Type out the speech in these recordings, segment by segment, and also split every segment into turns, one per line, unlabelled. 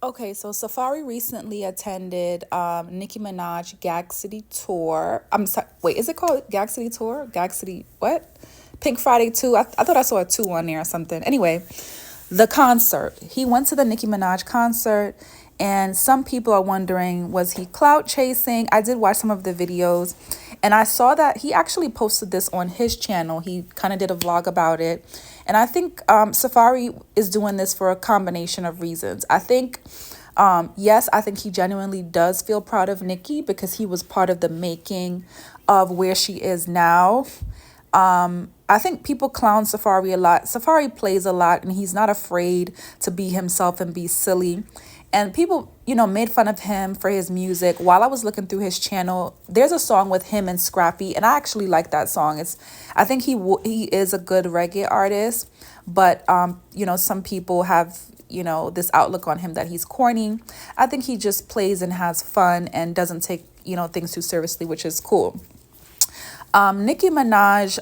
Okay, so Safaree recently attended Nicki Minaj GAG City tour. I'm sorry, wait, is it called GAG City tour? GAG City what? Pink Friday 2. I thought I saw a 2 on there or something. Anyway, the concert. He went to the Nicki Minaj concert, and some people are wondering, was he clout chasing? I did watch some of the videos, and I saw that he actually posted this on his channel. He kind of did a vlog about it. And I think Safaree is doing this for a combination of reasons. I think, yes, I think he genuinely does feel proud of Nicki because he was part of the making of where she is now. I think people clown Safaree a lot. Safaree plays a lot and he's not afraid to be himself and be silly. And people, made fun of him for his music. While I was looking through his channel, there's a song with him and Scrappy, and I actually like that song. I think he is a good reggae artist, but some people have this outlook on him that he's corny. I think he just plays and has fun and doesn't take things too seriously, which is cool. Nicki Minaj,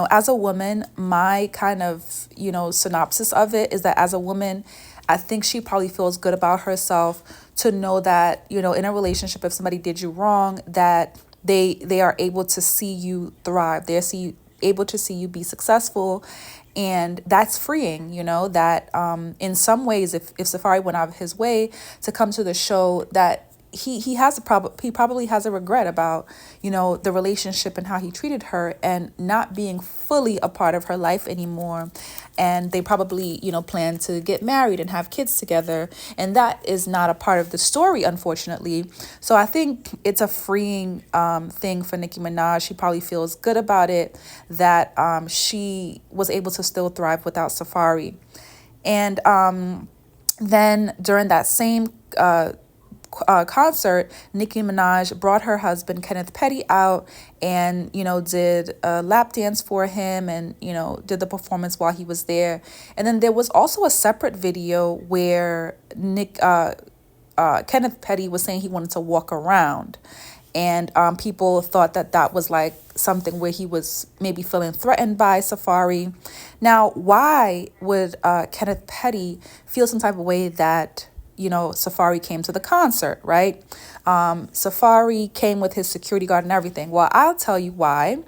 as a woman, my kind of, synopsis of it is that as a woman, I think she probably feels good about herself to know that, in a relationship, if somebody did you wrong, that they are able to see you thrive. Able to see you be successful. And that's freeing, that in some ways, if Safaree went out of his way to come to the show, that he probably has a regret about the relationship and how he treated her and not being fully a part of her life anymore, and they probably plan to get married and have kids together, and that is not a part of the story, unfortunately. So I think it's a freeing thing for Nicki Minaj. She probably feels good about it, that she was able to still thrive without Safaree. And then during that same concert, Nicki Minaj brought her husband Kenneth Petty out and did a lap dance for him and did the performance while he was there. And then there was also a separate video where Kenneth Petty was saying he wanted to walk around, and people thought that that was like something where he was maybe feeling threatened by Safaree. Now, why would Kenneth Petty feel some type of way that Safaree came to the concert, right? Safaree came with his security guard and everything. Well, I'll tell you why.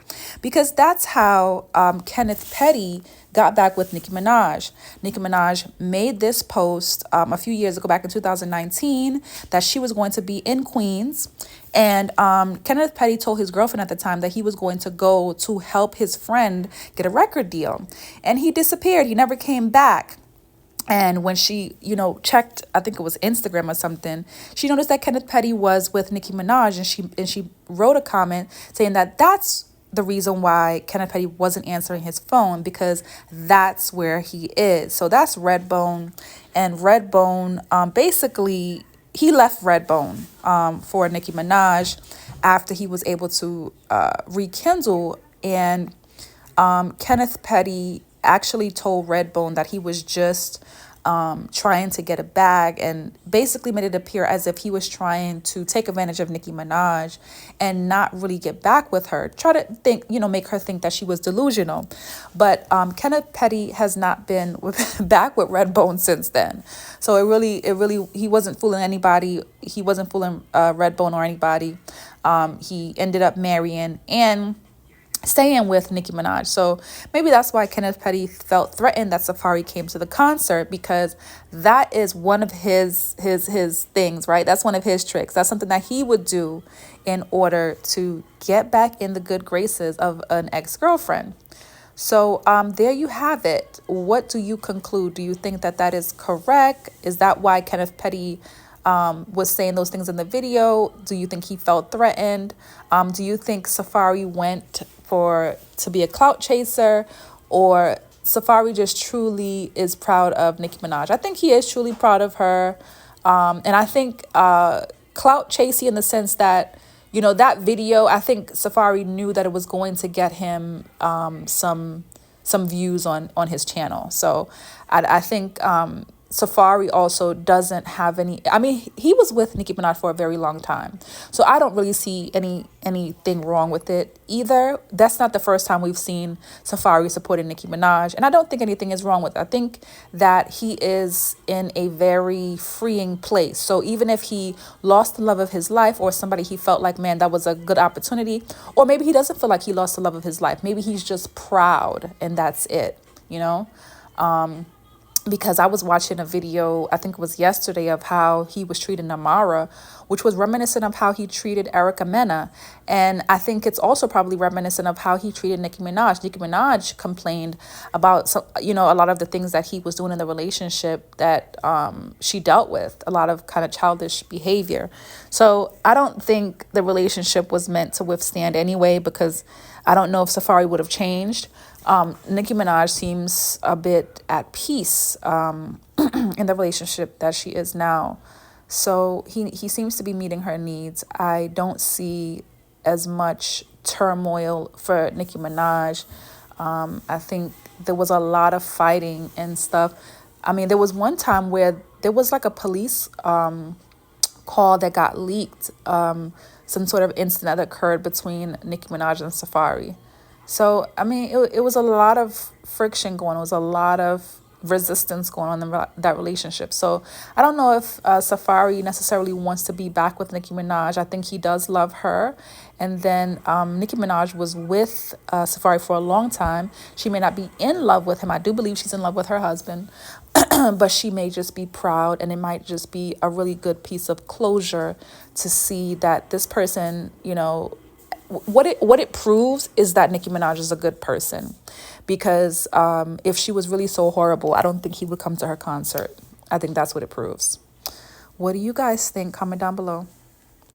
Because that's how Kenneth Petty got back with Nicki Minaj. Nicki Minaj made this post a few years ago, back in 2019, that she was going to be in Queens. And Kenneth Petty told his girlfriend at the time that he was going to go to help his friend get a record deal. And he disappeared. He never came back. And when she, checked, I think it was Instagram or something, she noticed that Kenneth Petty was with Nicki Minaj, and she wrote a comment saying that that's the reason why Kenneth Petty wasn't answering his phone, because that's where he is. So that's Redbone, and Redbone, basically, he left Redbone for Nicki Minaj after he was able to rekindle, and Kenneth Petty actually told Redbone that he was just trying to get a bag, and basically made it appear as if he was trying to take advantage of Nicki Minaj and not really get back with her. Try to think, make her think that she was delusional. But Kenneth Petty has not been back with Redbone since then. So he wasn't fooling anybody. He wasn't fooling Redbone or anybody. He ended up marrying and staying with Nicki Minaj. So maybe that's why Kenneth Petty felt threatened that Safaree came to the concert, because that is one of his things, right? That's one of his tricks. That's something that he would do in order to get back in the good graces of an ex-girlfriend. So there you have it. What do you conclude? Do you think that that is correct? Is that why Kenneth Petty was saying those things in the video? Do you think he felt threatened? Do you think Safaree went to be a clout chaser, or Safaree just truly is proud of Nicki Minaj? I think he is truly proud of her. And I think clout chasing in the sense that, that video, I think Safaree knew that it was going to get him some views on his channel. So I think Safaree also doesn't have any. I mean, he was with Nicki Minaj for a very long time, so I don't really see anything wrong with it either. That's not the first time we've seen Safaree supporting Nicki Minaj, and I don't think anything is wrong with it. I think that he is in a very freeing place. So even if he lost the love of his life, or somebody he felt like, man, that was a good opportunity, or maybe he doesn't feel like he lost the love of his life. Maybe he's just proud, and that's it. You know. Because I was watching a video, I think it was yesterday, of how he was treating Namara, which was reminiscent of how he treated Erica Mena. And I think it's also probably reminiscent of how he treated Nicki Minaj. Nicki Minaj complained about, a lot of the things that he was doing in the relationship that she dealt with, a lot of kind of childish behavior. So I don't think the relationship was meant to withstand anyway, because I don't know if Safaree would have changed. Nicki Minaj seems a bit at peace in the relationship that she is now. So he seems to be meeting her needs. I don't see as much turmoil for Nicki Minaj. I think there was a lot of fighting and stuff. I mean, there was one time where there was like a police call that got leaked, some sort of incident that occurred between Nicki Minaj and Safaree. So, I mean, it was a lot of friction going on. It was a lot of resistance going on in that relationship. So I don't know if Safaree necessarily wants to be back with Nicki Minaj. I think he does love her. And then Nicki Minaj was with Safaree for a long time. She may not be in love with him. I do believe she's in love with her husband. But she may just be proud, and it might just be a really good piece of closure to see that this person, what it proves is that Nicki Minaj is a good person, because if she was really so horrible, I don't think he would come to her concert. I think that's what it proves. What do you guys think? Comment down below.